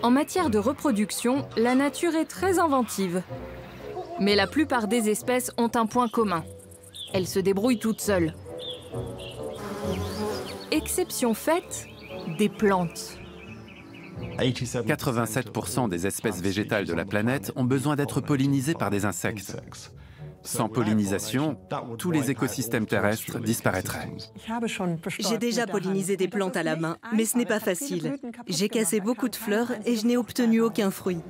En matière de reproduction, la nature est très inventive. Mais la plupart des espèces ont un point commun. Elles se débrouillent toutes seules. Exception faite, des plantes. 87% des espèces végétales de la planète ont besoin d'être pollinisées par des insectes. Sans pollinisation, tous les écosystèmes terrestres disparaîtraient. J'ai déjà pollinisé des plantes à la main, mais ce n'est pas facile. J'ai cassé beaucoup de fleurs et je n'ai obtenu aucun fruit.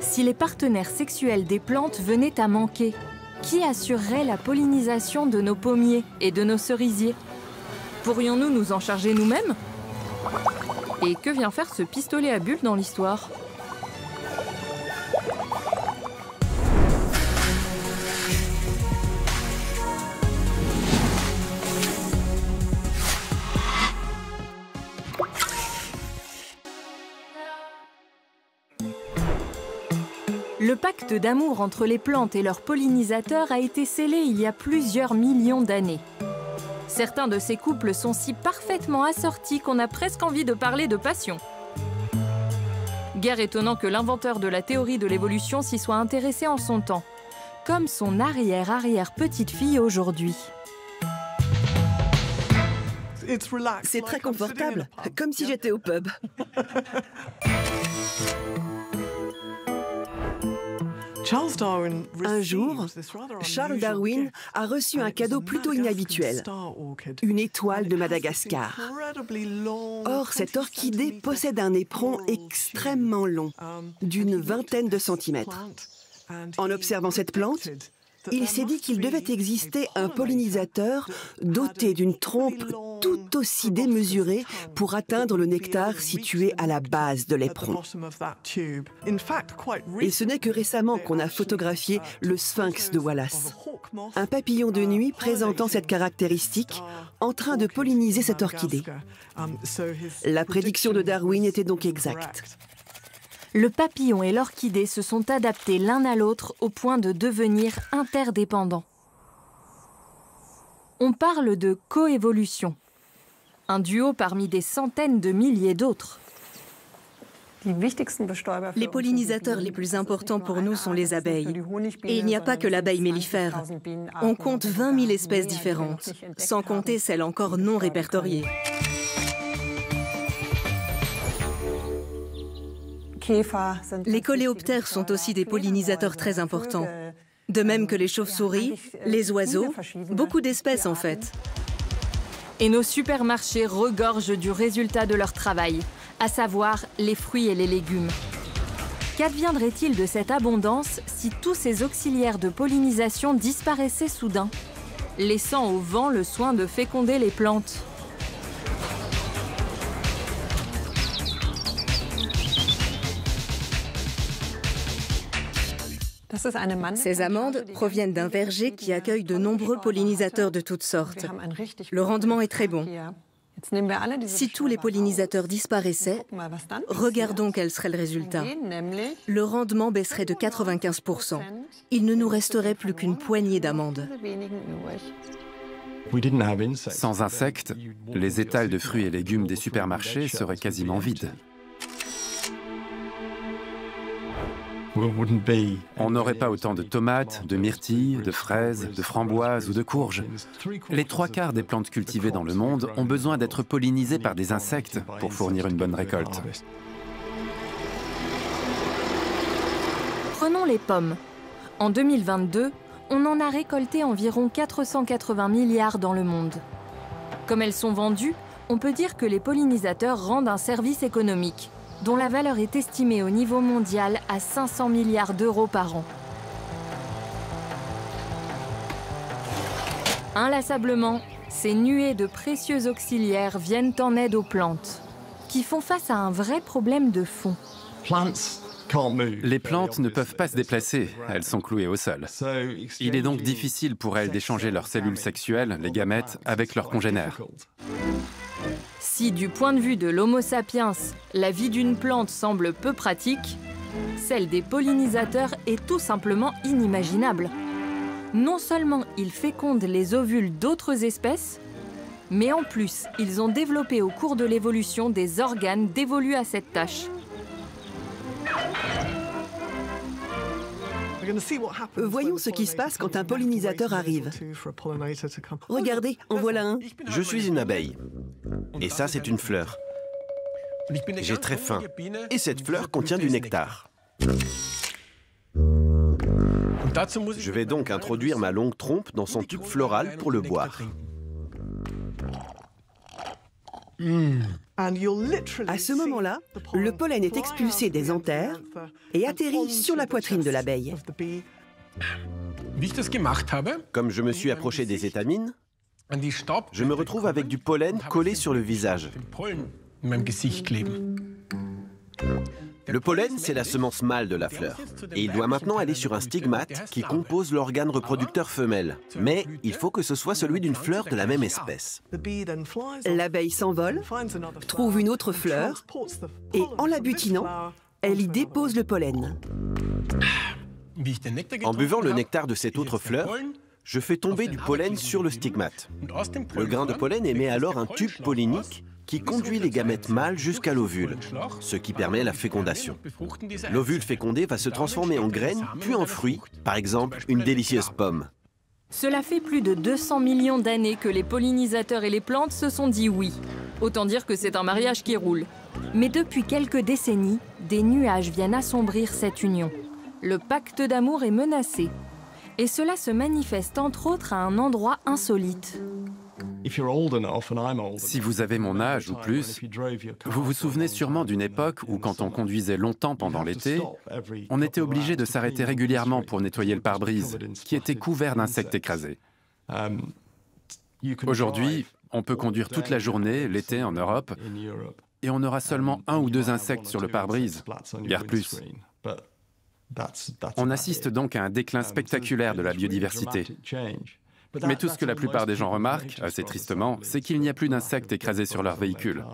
Si les partenaires sexuels des plantes venaient à manquer, qui assurerait la pollinisation de nos pommiers et de nos cerisiers? Pourrions-nous nous en charger nous-mêmes? Et que vient faire ce pistolet à bulles dans l'histoire? Le pacte d'amour entre les plantes et leurs pollinisateurs a été scellé il y a plusieurs millions d'années. Certains de ces couples sont si parfaitement assortis qu'on a presque envie de parler de passion. Guère étonnant que l'inventeur de la théorie de l'évolution s'y soit intéressé en son temps, comme son arrière-arrière-petite-fille aujourd'hui. C'est très confortable, comme si j'étais au pub. Un jour, Charles Darwin a reçu un cadeau plutôt inhabituel, une étoile de Madagascar. Or, cette orchidée possède un éperon extrêmement long, d'une vingtaine de centimètres. En observant cette plante, il s'est dit qu'il devait exister un pollinisateur doté d'une trompe tout aussi démesurée pour atteindre le nectar situé à la base de l'éperon. Et ce n'est que récemment qu'on a photographié le sphinx de Wallace, un papillon de nuit présentant cette caractéristique en train de polliniser cette orchidée. La prédiction de Darwin était donc exacte. Le papillon et l'orchidée se sont adaptés l'un à l'autre au point de devenir interdépendants. On parle de coévolution, un duo parmi des centaines de milliers d'autres. Les pollinisateurs les plus importants pour nous sont les abeilles. Et il n'y a pas que l'abeille mellifère. On compte 20 000 espèces différentes, sans compter celles encore non répertoriées. Les coléoptères sont aussi des pollinisateurs très importants. De même que les chauves-souris, les oiseaux, beaucoup d'espèces en fait. Et nos supermarchés regorgent du résultat de leur travail, à savoir les fruits et les légumes. Qu'adviendrait-il de cette abondance si tous ces auxiliaires de pollinisation disparaissaient soudain, laissant au vent le soin de féconder les plantes ? Ces amandes proviennent d'un verger qui accueille de nombreux pollinisateurs de toutes sortes. Le rendement est très bon. Si tous les pollinisateurs disparaissaient, regardons quel serait le résultat. Le rendement baisserait de 95%. Il ne nous resterait plus qu'une poignée d'amandes. Sans insectes, les étals de fruits et légumes des supermarchés seraient quasiment vides. On n'aurait pas autant de tomates, de myrtilles, de fraises, de framboises ou de courges. Les 3/4 des plantes cultivées dans le monde ont besoin d'être pollinisées par des insectes pour fournir une bonne récolte. Prenons les pommes. En 2022, on en a récolté environ 480 milliards dans le monde. Comme elles sont vendues, on peut dire que les pollinisateurs rendent un service économique, dont la valeur est estimée au niveau mondial à 500 milliards d'euros par an. Inlassablement, ces nuées de précieux auxiliaires viennent en aide aux plantes, qui font face à un vrai problème de fond. Les plantes ne peuvent pas se déplacer, elles sont clouées au sol. Il est donc difficile pour elles d'échanger leurs cellules sexuelles, les gamètes, avec leurs congénères. Si du point de vue de l'Homo sapiens, la vie d'une plante semble peu pratique, celle des pollinisateurs est tout simplement inimaginable. Non seulement ils fécondent les ovules d'autres espèces, mais en plus, ils ont développé au cours de l'évolution des organes dévolus à cette tâche. Voyons ce qui se passe quand un pollinisateur arrive. Regardez, en voilà un. Je suis une abeille. Et ça, c'est une fleur. J'ai très faim. Et cette fleur contient du nectar. Je vais donc introduire ma longue trompe dans son tube floral pour le boire. À ce moment-là, le pollen est expulsé des anthères et atterrit sur la poitrine de l'abeille. Comme je me suis approché des étamines, je me retrouve avec du pollen collé sur le visage. Le pollen, c'est la semence mâle de la fleur. Et il doit maintenant aller sur un stigmate qui compose l'organe reproducteur femelle. Mais il faut que ce soit celui d'une fleur de la même espèce. L'abeille s'envole, trouve une autre fleur et en la butinant, elle y dépose le pollen. En buvant le nectar de cette autre fleur, je fais tomber du pollen sur le stigmate. Le grain de pollen émet alors un tube pollinique qui conduit les gamètes mâles jusqu'à l'ovule, ce qui permet la fécondation. L'ovule fécondé va se transformer en graine, puis en fruit, par exemple une délicieuse pomme. Cela fait plus de 200 millions d'années que les pollinisateurs et les plantes se sont dit oui. Autant dire que c'est un mariage qui roule. Mais depuis quelques décennies, des nuages viennent assombrir cette union. Le pacte d'amour est menacé. Et cela se manifeste entre autres à un endroit insolite. Si vous avez mon âge ou plus, vous vous souvenez sûrement d'une époque où, quand on conduisait longtemps pendant l'été, on était obligé de s'arrêter régulièrement pour nettoyer le pare-brise, qui était couvert d'insectes écrasés. Aujourd'hui, on peut conduire toute la journée, l'été en Europe, et on aura seulement 1 ou 2 insectes sur le pare-brise, guère plus. On assiste donc à un déclin spectaculaire de la biodiversité. Mais tout ce que la plupart des gens remarquent, assez tristement, c'est qu'il n'y a plus d'insectes écrasés sur leurs véhicules.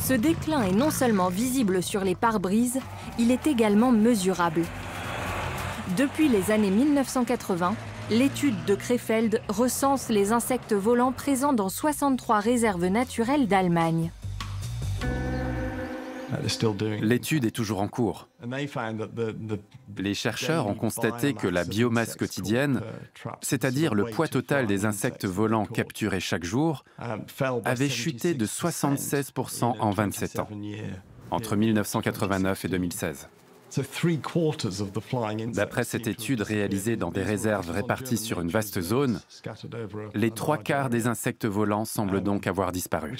Ce déclin est non seulement visible sur les pare-brises, il est également mesurable. Depuis les années 1980, l'étude de Krefeld recense les insectes volants présents dans 63 réserves naturelles d'Allemagne. L'étude est toujours en cours. Les chercheurs ont constaté que la biomasse quotidienne, c'est-à-dire le poids total des insectes volants capturés chaque jour, avait chuté de 76% en 27 ans, entre 1989 et 2016. D'après cette étude réalisée dans des réserves réparties sur une vaste zone, les 3/4 des insectes volants semblent donc avoir disparu.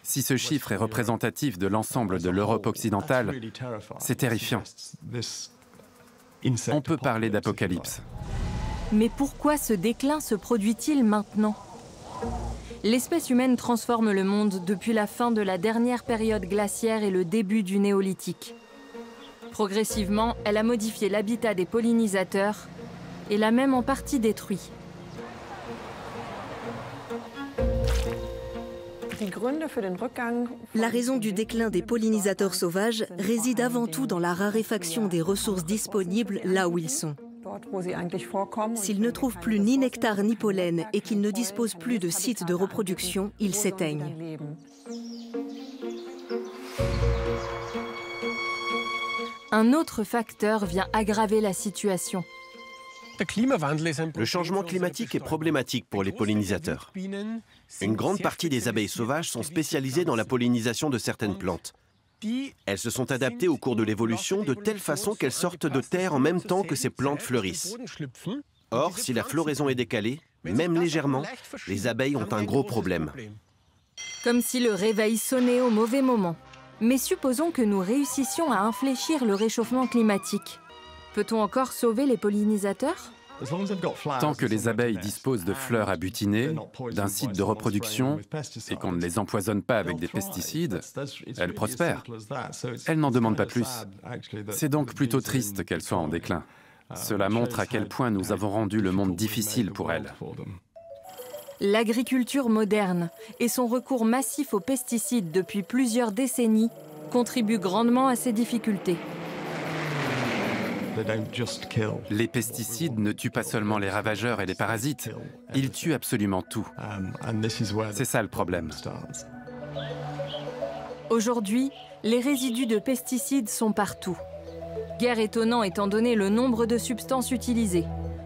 Si ce chiffre est représentatif de l'ensemble de l'Europe occidentale, c'est terrifiant. On peut parler d'apocalypse. Mais pourquoi ce déclin se produit-il maintenant ? L'espèce humaine transforme le monde depuis la fin de la dernière période glaciaire et le début du néolithique. Progressivement, elle a modifié l'habitat des pollinisateurs et l'a même en partie détruit. La raison du déclin des pollinisateurs sauvages réside avant tout dans la raréfaction des ressources disponibles là où ils sont. S'ils ne trouvent plus ni nectar ni pollen et qu'ils ne disposent plus de sites de reproduction, ils s'éteignent. Un autre facteur vient aggraver la situation. Le changement climatique est problématique pour les pollinisateurs. Une grande partie des abeilles sauvages sont spécialisées dans la pollinisation de certaines plantes. Elles se sont adaptées au cours de l'évolution de telle façon qu'elles sortent de terre en même temps que ces plantes fleurissent. Or, si la floraison est décalée, même légèrement, les abeilles ont un gros problème. Comme si le réveil sonnait au mauvais moment. Mais supposons que nous réussissions à infléchir le réchauffement climatique. Peut-on encore sauver les pollinisateurs ? Tant que les abeilles disposent de fleurs à butiner, d'un site de reproduction, et qu'on ne les empoisonne pas avec des pesticides, elles prospèrent. Elles n'en demandent pas plus. C'est donc plutôt triste qu'elles soient en déclin. Cela montre à quel point nous avons rendu le monde difficile pour elles. L'agriculture moderne et son recours massif aux pesticides depuis plusieurs décennies contribuent grandement à ces difficultés. Les pesticides ne tuent pas seulement les ravageurs et les parasites, ils tuent absolument tout. C'est ça le problème. Aujourd'hui, les résidus de pesticides sont partout. Guère étonnant étant donné le nombre de substances utilisées.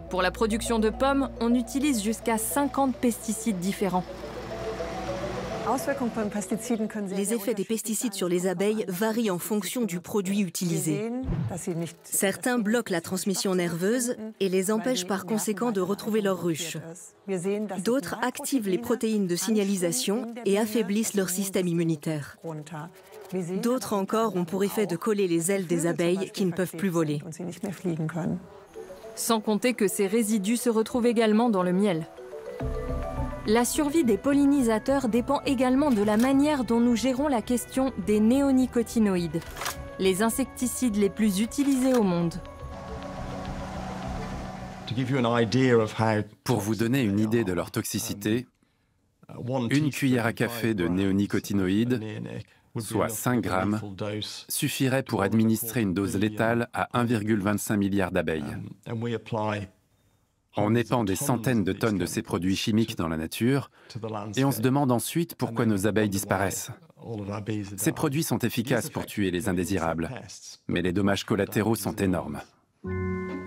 Pour la production de pommes, on utilise jusqu'à 50 pesticides différents. Les effets des pesticides sur les abeilles varient en fonction du produit utilisé. Certains bloquent la transmission nerveuse et les empêchent par conséquent de retrouver leur ruche. D'autres activent les protéines de signalisation et affaiblissent leur système immunitaire. D'autres encore ont pour effet de coller les ailes des abeilles qui ne peuvent plus voler. Sans compter que ces résidus se retrouvent également dans le miel. La survie des pollinisateurs dépend également de la manière dont nous gérons la question des néonicotinoïdes, les insecticides les plus utilisés au monde. Pour vous donner une idée de leur toxicité, une cuillère à café de néonicotinoïdes, soit 5 grammes, suffirait pour administrer une dose létale à 1,25 milliard d'abeilles. On épand des centaines de tonnes de ces produits chimiques dans la nature et on se demande ensuite pourquoi nos abeilles disparaissent. Ces produits sont efficaces pour tuer les indésirables, mais les dommages collatéraux sont énormes.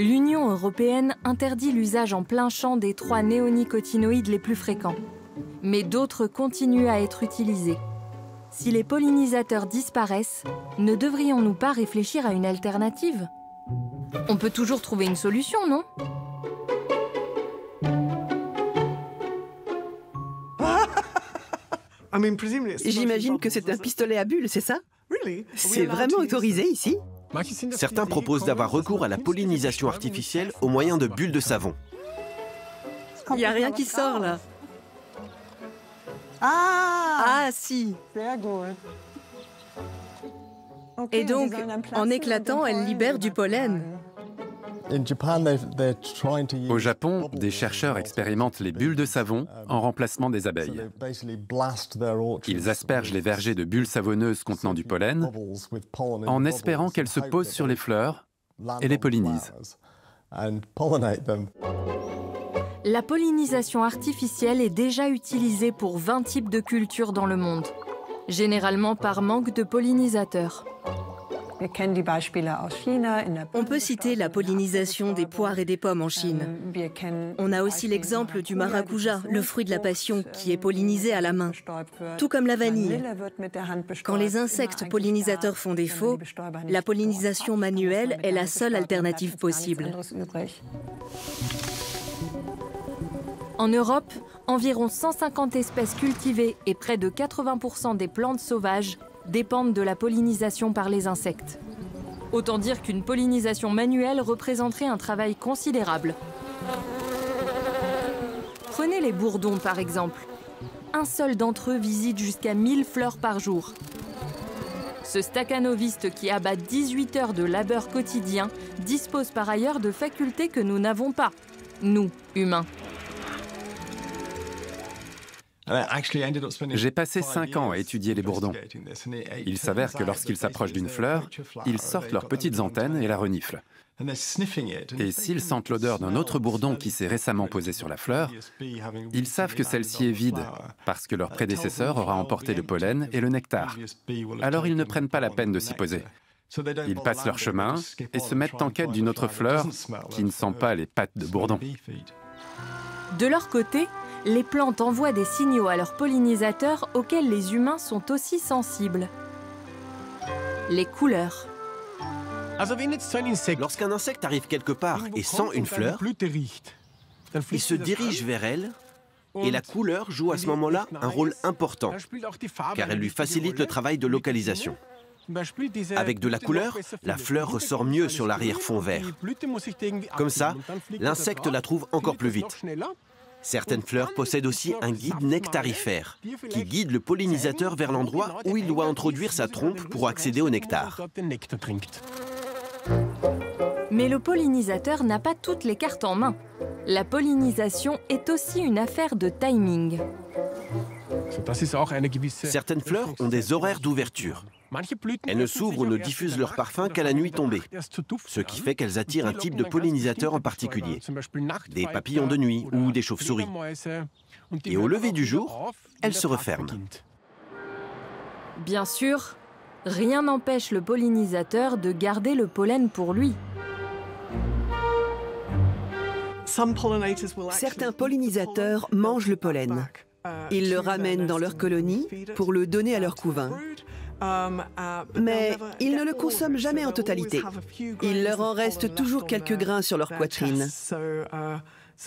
L'Union européenne interdit l'usage en plein champ des 3 néonicotinoïdes les plus fréquents. Mais d'autres continuent à être utilisés. Si les pollinisateurs disparaissent, ne devrions-nous pas réfléchir à une alternative? On peut toujours trouver une solution, non? J'imagine que c'est un pistolet à bulles, c'est ça? C'est vraiment autorisé ici? Certains proposent d'avoir recours à la pollinisation artificielle au moyen de bulles de savon. Il n'y a rien qui sort là. Ah si. Et donc, en éclatant, elle libère du pollen. Au Japon, des chercheurs expérimentent les bulles de savon en remplacement des abeilles. Ils aspergent les vergers de bulles savonneuses contenant du pollen en espérant qu'elles se posent sur les fleurs et les pollinisent. La pollinisation artificielle est déjà utilisée pour 20 types de cultures dans le monde, généralement par manque de pollinisateurs. On peut citer la pollinisation des poires et des pommes en Chine. On a aussi l'exemple du maracuja, le fruit de la passion, qui est pollinisé à la main, tout comme la vanille. Quand les insectes pollinisateurs font défaut, la pollinisation manuelle est la seule alternative possible. En Europe, environ 150 espèces cultivées et près de 80% des plantes sauvages dépendent de la pollinisation par les insectes. Autant dire qu'une pollinisation manuelle représenterait un travail considérable. Prenez les bourdons par exemple. Un seul d'entre eux visite jusqu'à 1000 fleurs par jour. Ce staccanoviste qui abat 18 heures de labeur quotidien dispose par ailleurs de facultés que nous n'avons pas, nous, humains. J'ai passé 5 ans à étudier les bourdons. Il s'avère que lorsqu'ils s'approchent d'une fleur, ils sortent leurs petites antennes et la reniflent. Et s'ils sentent l'odeur d'un autre bourdon qui s'est récemment posé sur la fleur, ils savent que celle-ci est vide, parce que leur prédécesseur aura emporté le pollen et le nectar. Alors ils ne prennent pas la peine de s'y poser. Ils passent leur chemin et se mettent en quête d'une autre fleur qui ne sent pas les pattes de bourdon. De leur côté, les plantes envoient des signaux à leurs pollinisateurs auxquels les humains sont aussi sensibles. Les couleurs. Lorsqu'un insecte arrive quelque part et sent une fleur, il se dirige vers elle et la couleur joue à ce moment-là un rôle important, car elle lui facilite le travail de localisation. Avec de la couleur, la fleur ressort mieux sur l'arrière-fond vert. Comme ça, l'insecte la trouve encore plus vite. Certaines fleurs possèdent aussi un guide nectarifère, qui guide le pollinisateur vers l'endroit où il doit introduire sa trompe pour accéder au nectar. Mais le pollinisateur n'a pas toutes les cartes en main. La pollinisation est aussi une affaire de timing. Certaines fleurs ont des horaires d'ouverture. Elles ne s'ouvrent ou ne diffusent leur parfum qu'à la nuit tombée, ce qui fait qu'elles attirent un type de pollinisateur en particulier, des papillons de nuit ou des chauves-souris. Et au lever du jour, elles se referment. Bien sûr, Rien n'empêche le pollinisateur de garder le pollen pour lui. Certains pollinisateurs mangent le pollen. Ils le ramènent dans leur colonie pour le donner à leur couvain. Mais ils ne le consomment jamais en totalité. Il leur en reste toujours quelques grains sur leur poitrine.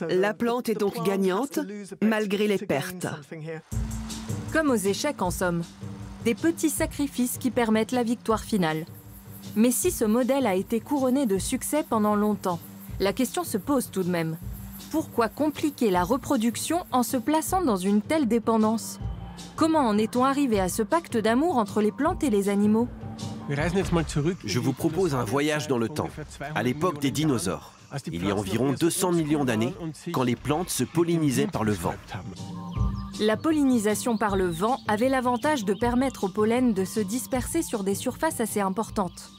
La plante est donc gagnante, malgré les pertes. Comme aux échecs en somme. Des petits sacrifices qui permettent la victoire finale. Mais si ce modèle a été couronné de succès pendant longtemps, la question se pose tout de même. Pourquoi compliquer la reproduction en se plaçant dans une telle dépendance? Comment en est-on arrivé à ce pacte d'amour entre les plantes et les animaux? Je vous propose un voyage dans le temps, à l'époque des dinosaures, il y a environ 200 millions d'années, quand les plantes se pollinisaient par le vent. La pollinisation par le vent avait l'avantage de permettre au pollen de se disperser sur des surfaces assez importantes.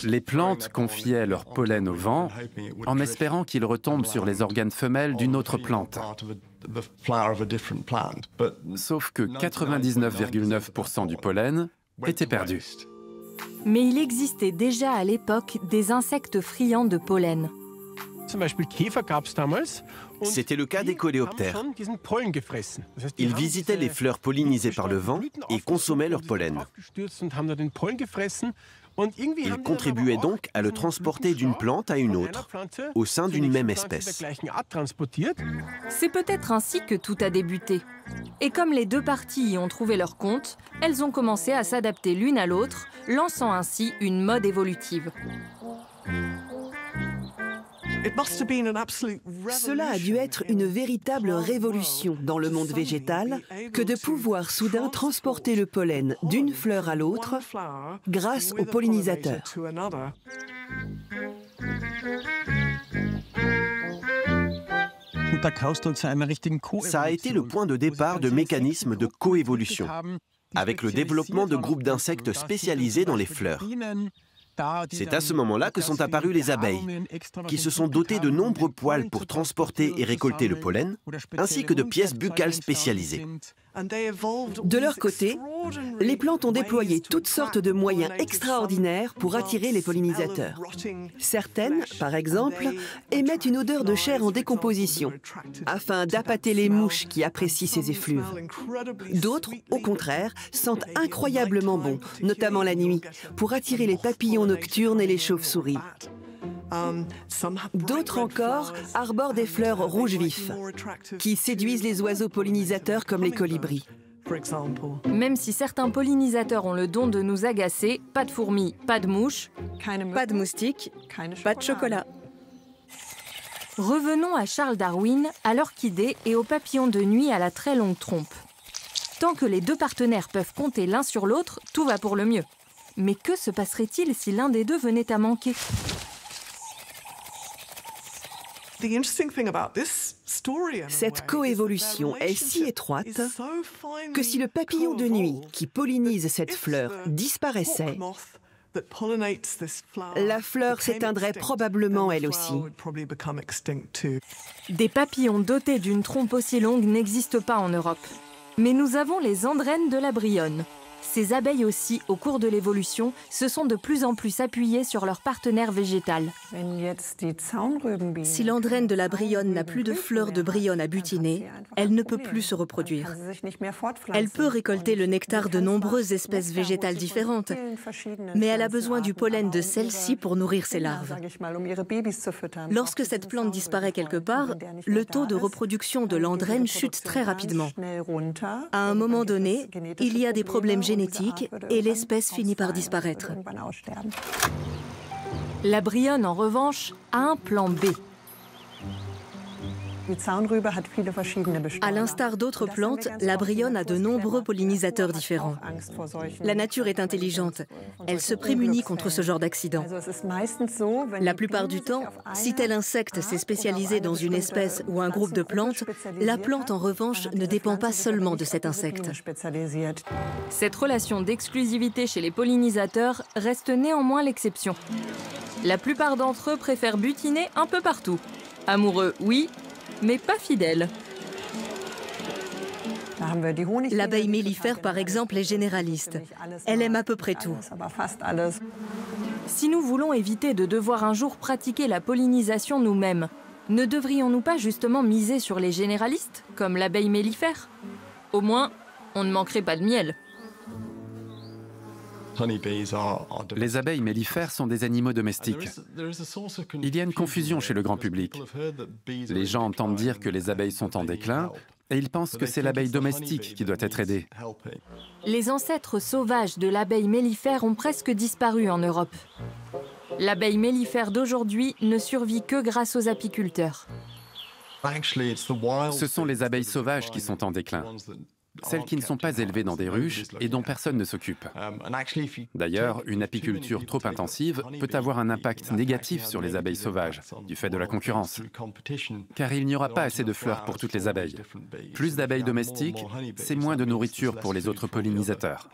Les plantes confiaient leur pollen au vent en espérant qu'il retombe sur les organes femelles d'une autre plante. Sauf que 99,9% du pollen était perdu. Mais il existait déjà à l'époque des insectes friands de pollen. C'était le cas des coléoptères. Ils visitaient les fleurs pollinisées par le vent et consommaient leur pollen. Ils contribuaient donc à le transporter d'une plante à une autre, au sein d'une même espèce. C'est peut-être ainsi que tout a débuté. Et comme les deux parties y ont trouvé leur compte, elles ont commencé à s'adapter l'une à l'autre, lançant ainsi une mode évolutive. Cela a dû être une véritable révolution dans le monde végétal que de pouvoir soudain transporter le pollen d'une fleur à l'autre grâce aux pollinisateurs. Ça a été le point de départ de mécanismes de coévolution, avec le développement de groupes d'insectes spécialisés dans les fleurs. C'est à ce moment-là que sont apparues les abeilles, qui se sont dotées de nombreux poils pour transporter et récolter le pollen, ainsi que de pièces buccales spécialisées. De leur côté, les plantes ont déployé toutes sortes de moyens extraordinaires pour attirer les pollinisateurs. Certaines, par exemple, émettent une odeur de chair en décomposition, afin d'appâter les mouches qui apprécient ces effluves. D'autres, au contraire, sentent incroyablement bon, notamment la nuit, pour attirer les papillons nocturnes et les chauves-souris. D'autres encore arborent des fleurs rouges vifs, qui séduisent les oiseaux pollinisateurs comme les colibris. Même si certains pollinisateurs ont le don de nous agacer, pas de fourmis, pas de mouches, pas de moustiques, pas de chocolat. Revenons à Charles Darwin, à l'orchidée et aux papillons de nuit à la très longue trompe. Tant que les deux partenaires peuvent compter l'un sur l'autre, tout va pour le mieux. Mais que se passerait-il si l'un des deux venait à manquer ? Cette coévolution est si étroite que si le papillon de nuit qui pollinise cette fleur disparaissait, la fleur s'éteindrait probablement elle aussi. Des papillons dotés d'une trompe aussi longue n'existent pas en Europe. Mais nous avons les andrènes de la Bryone. Ces abeilles aussi, au cours de l'évolution, se sont de plus en plus appuyées sur leur partenaire végétal. Si l'andrène de la Bryone n'a plus de fleurs de Bryone à butiner, elle ne peut plus se reproduire. Elle peut récolter le nectar de nombreuses espèces végétales différentes, mais elle a besoin du pollen de celles-ci pour nourrir ses larves. Lorsque cette plante disparaît quelque part, le taux de reproduction de l'andrène chute très rapidement. À un moment donné, il y a des problèmes génétiques et l'espèce finit par disparaître. La Bryone, en revanche, a un plan B. À l'instar d'autres plantes, la Bryone a de nombreux pollinisateurs différents. La nature est intelligente. Elle se prémunit contre ce genre d'accident. La plupart du temps, si tel insecte s'est spécialisé dans une espèce ou un groupe de plantes, la plante, en revanche, ne dépend pas seulement de cet insecte. Cette relation d'exclusivité chez les pollinisateurs reste néanmoins l'exception. La plupart d'entre eux préfèrent butiner un peu partout. Amoureux, oui, mais pas fidèles. L'abeille mellifère, par exemple, est généraliste. Elle aime à peu près tout. Si nous voulons éviter de devoir un jour pratiquer la pollinisation nous-mêmes, ne devrions-nous pas justement miser sur les généralistes, comme l'abeille mellifère? Au moins, on ne manquerait pas de miel. Les abeilles mellifères sont des animaux domestiques. Il y a une confusion chez le grand public. Les gens entendent dire que les abeilles sont en déclin et ils pensent que c'est l'abeille domestique qui doit être aidée. Les ancêtres sauvages de l'abeille mellifère ont presque disparu en Europe. L'abeille mellifère d'aujourd'hui ne survit que grâce aux apiculteurs. Ce sont les abeilles sauvages qui sont en déclin. Celles qui ne sont pas élevées dans des ruches et dont personne ne s'occupe. D'ailleurs, une apiculture trop intensive peut avoir un impact négatif sur les abeilles sauvages, du fait de la concurrence. Car il n'y aura pas assez de fleurs pour toutes les abeilles. Plus d'abeilles domestiques, c'est moins de nourriture pour les autres pollinisateurs.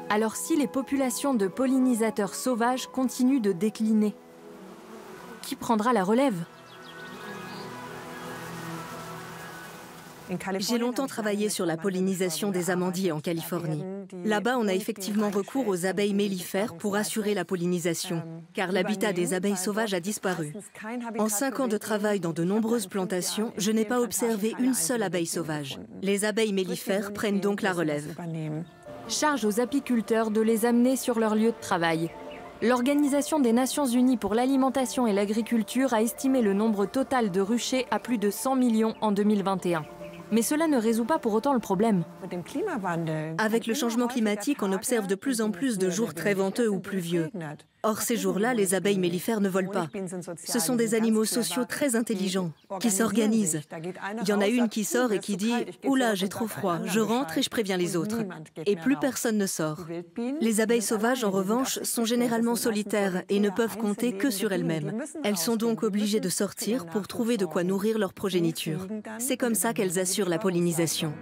Alors si les populations de pollinisateurs sauvages continuent de décliner, qui prendra la relève ? J'ai longtemps travaillé sur la pollinisation des amandiers en Californie. Là-bas, on a effectivement recours aux abeilles mellifères pour assurer la pollinisation, car l'habitat des abeilles sauvages a disparu. En 5 ans de travail dans de nombreuses plantations, je n'ai pas observé une seule abeille sauvage. Les abeilles mellifères prennent donc la relève. Charge aux apiculteurs de les amener sur leur lieu de travail. L'Organisation des Nations Unies pour l'alimentation et l'agriculture a estimé le nombre total de ruchers à plus de 100 millions en 2021. Mais cela ne résout pas pour autant le problème. Avec le changement climatique, on observe de plus en plus de jours très venteux ou pluvieux. Or, ces jours-là, les abeilles mellifères ne volent pas. Ce sont des animaux sociaux très intelligents, qui s'organisent. Il y en a une qui sort et qui dit « Oula, j'ai trop froid, je rentre et je préviens les autres ». Et plus personne ne sort. Les abeilles sauvages, en revanche, sont généralement solitaires et ne peuvent compter que sur elles-mêmes. Elles sont donc obligées de sortir pour trouver de quoi nourrir leur progéniture. C'est comme ça qu'elles assurent la pollinisation.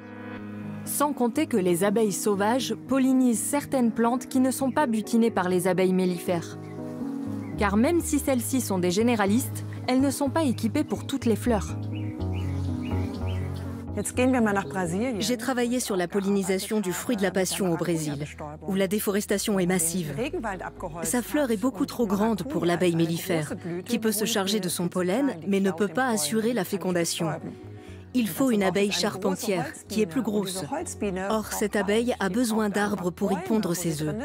Sans compter que les abeilles sauvages pollinisent certaines plantes qui ne sont pas butinées par les abeilles mellifères. Car même si celles-ci sont des généralistes, elles ne sont pas équipées pour toutes les fleurs. J'ai travaillé sur la pollinisation du fruit de la passion au Brésil, où la déforestation est massive. Sa fleur est beaucoup trop grande pour l'abeille mellifère, qui peut se charger de son pollen, mais ne peut pas assurer la fécondation. Il faut une abeille charpentière, qui est plus grosse. Or, cette abeille a besoin d'arbres pour y pondre ses œufs.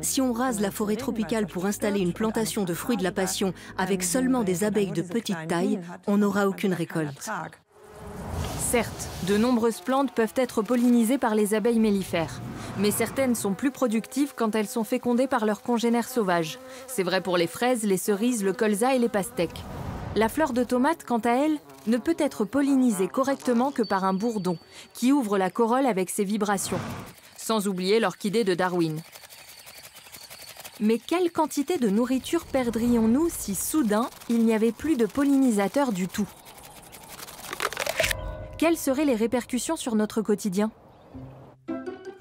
Si on rase la forêt tropicale pour installer une plantation de fruits de la passion avec seulement des abeilles de petite taille, on n'aura aucune récolte. Certes, de nombreuses plantes peuvent être pollinisées par les abeilles mellifères. Mais certaines sont plus productives quand elles sont fécondées par leurs congénères sauvages. C'est vrai pour les fraises, les cerises, le colza et les pastèques. La fleur de tomate, quant à elle, ne peut être pollinisée correctement que par un bourdon, qui ouvre la corolle avec ses vibrations. Sans oublier l'orchidée de Darwin. Mais quelle quantité de nourriture perdrions-nous si soudain, il n'y avait plus de pollinisateurs du tout? Quelles seraient les répercussions sur notre quotidien?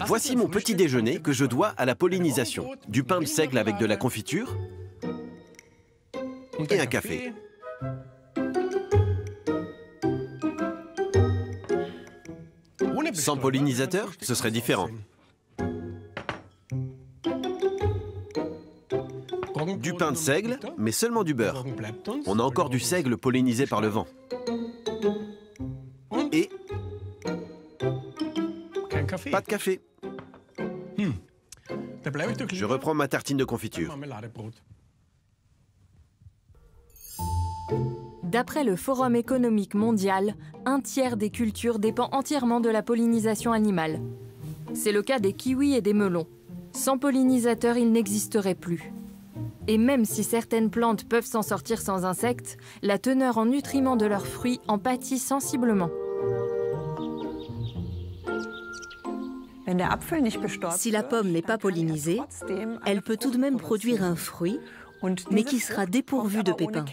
Voici mon petit déjeuner que je dois à la pollinisation. Du pain de seigle avec de la confiture et un café. Sans pollinisateur, ce serait différent. Du pain de seigle, mais seulement du beurre. On a encore du seigle pollinisé par le vent. Et pas de café. Je reprends ma tartine de confiture. D'après le Forum économique mondial, un tiers des cultures dépend entièrement de la pollinisation animale. C'est le cas des kiwis et des melons. Sans pollinisateurs, ils n'existeraient plus. Et même si certaines plantes peuvent s'en sortir sans insectes, la teneur en nutriments de leurs fruits en pâtit sensiblement. Si la pomme n'est pas pollinisée, elle peut tout de même produire un fruit, mais qui sera dépourvu de pépins.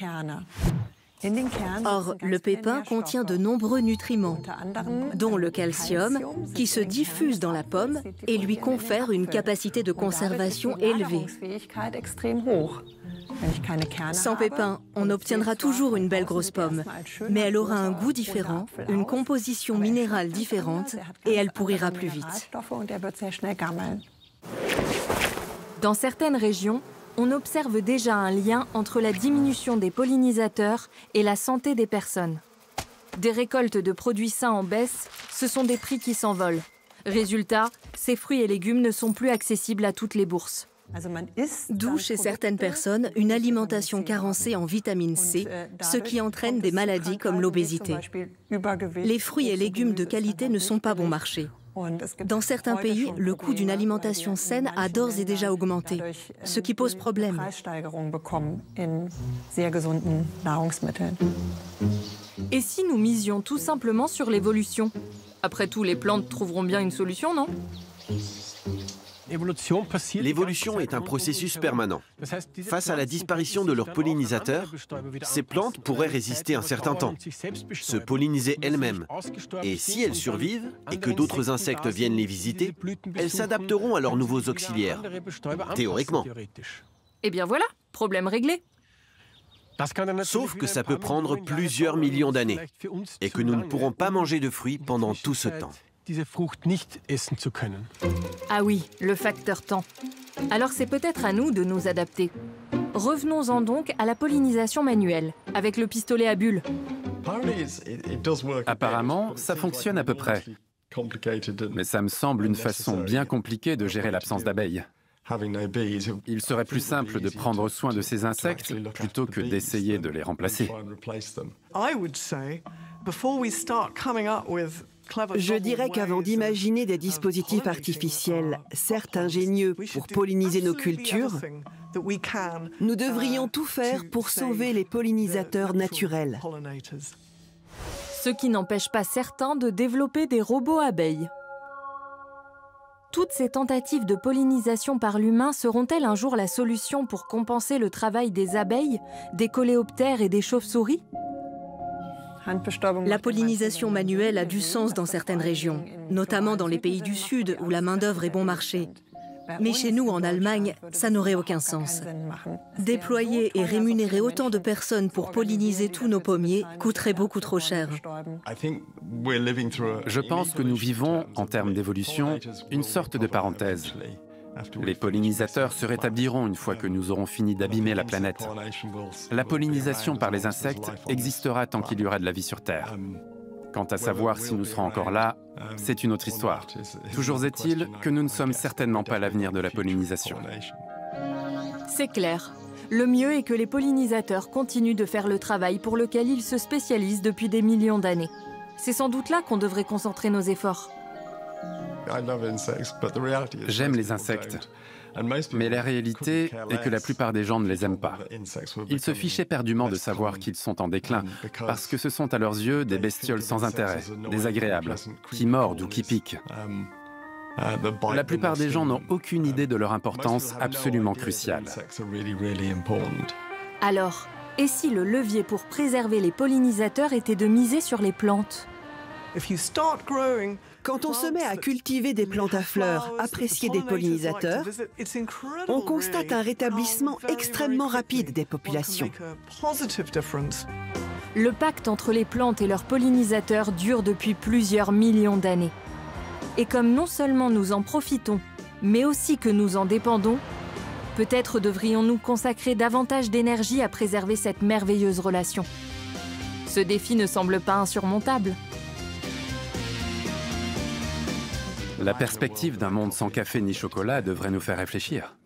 Or, le pépin contient de nombreux nutriments, dont le calcium, qui se diffuse dans la pomme et lui confère une capacité de conservation élevée. Sans pépins, on obtiendra toujours une belle grosse pomme, mais elle aura un goût différent, une composition minérale différente et elle pourrira plus vite. Dans certaines régions, on observe déjà un lien entre la diminution des pollinisateurs et la santé des personnes. Des récoltes de produits sains en baisse, ce sont des prix qui s'envolent. Résultat, ces fruits et légumes ne sont plus accessibles à toutes les bourses. D'où chez certaines personnes une alimentation carencée en vitamine C, ce qui entraîne des maladies comme l'obésité. Les fruits et légumes de qualité ne sont pas bon marché. Dans certains pays, le coût d'une alimentation saine a d'ores et déjà augmenté, ce qui pose problème. Et si nous misions tout simplement sur l'évolution? Après tout, les plantes trouveront bien une solution, non? L'évolution est un processus permanent. Face à la disparition de leurs pollinisateurs, ces plantes pourraient résister un certain temps, se polliniser elles-mêmes. Et si elles survivent et que d'autres insectes viennent les visiter, elles s'adapteront à leurs nouveaux auxiliaires, théoriquement. Eh bien voilà, problème réglé. Sauf que ça peut prendre plusieurs millions d'années et que nous ne pourrons pas manger de fruits pendant tout ce temps. Ah oui, le facteur temps. Alors c'est peut-être à nous de nous adapter. Revenons-en donc à la pollinisation manuelle, avec le pistolet à bulles. Apparemment, ça fonctionne à peu près. Mais ça me semble une façon bien compliquée de gérer l'absence d'abeilles. Il serait plus simple de prendre soin de ces insectes plutôt que d'essayer de les remplacer. Je dirais qu'avant d'imaginer des dispositifs artificiels, certes ingénieux pour polliniser nos cultures, nous devrions tout faire pour sauver les pollinisateurs naturels. Ce qui n'empêche pas certains de développer des robots abeilles. Toutes ces tentatives de pollinisation par l'humain seront-elles un jour la solution pour compenser le travail des abeilles, des coléoptères et des chauves-souris ? La pollinisation manuelle a du sens dans certaines régions, notamment dans les pays du Sud où la main-d'œuvre est bon marché. Mais chez nous, en Allemagne, ça n'aurait aucun sens. Déployer et rémunérer autant de personnes pour polliniser tous nos pommiers coûterait beaucoup trop cher. Je pense que nous vivons, en termes d'évolution, une sorte de parenthèse. Les pollinisateurs se rétabliront une fois que nous aurons fini d'abîmer la planète. La pollinisation par les insectes existera tant qu'il y aura de la vie sur Terre. Quant à savoir si nous serons encore là, c'est une autre histoire. Toujours est-il que nous ne sommes certainement pas l'avenir de la pollinisation. C'est clair. Le mieux est que les pollinisateurs continuent de faire le travail pour lequel ils se spécialisent depuis des millions d'années. C'est sans doute là qu'on devrait concentrer nos efforts. J'aime les insectes, mais la réalité est que la plupart des gens ne les aiment pas. Ils se fichent éperdument de savoir qu'ils sont en déclin, parce que ce sont à leurs yeux des bestioles sans intérêt, désagréables, qui mordent ou qui piquent. La plupart des gens n'ont aucune idée de leur importance absolument cruciale. Alors, et si le levier pour préserver les pollinisateurs était de miser sur les plantes ? Quand on se met à cultiver des plantes à fleurs, appréciées des pollinisateurs, on constate un rétablissement extrêmement rapide des populations. Le pacte entre les plantes et leurs pollinisateurs dure depuis plusieurs millions d'années. Et comme non seulement nous en profitons, mais aussi que nous en dépendons, peut-être devrions-nous consacrer davantage d'énergie à préserver cette merveilleuse relation. Ce défi ne semble pas insurmontable. La perspective d'un monde sans café ni chocolat devrait nous faire réfléchir.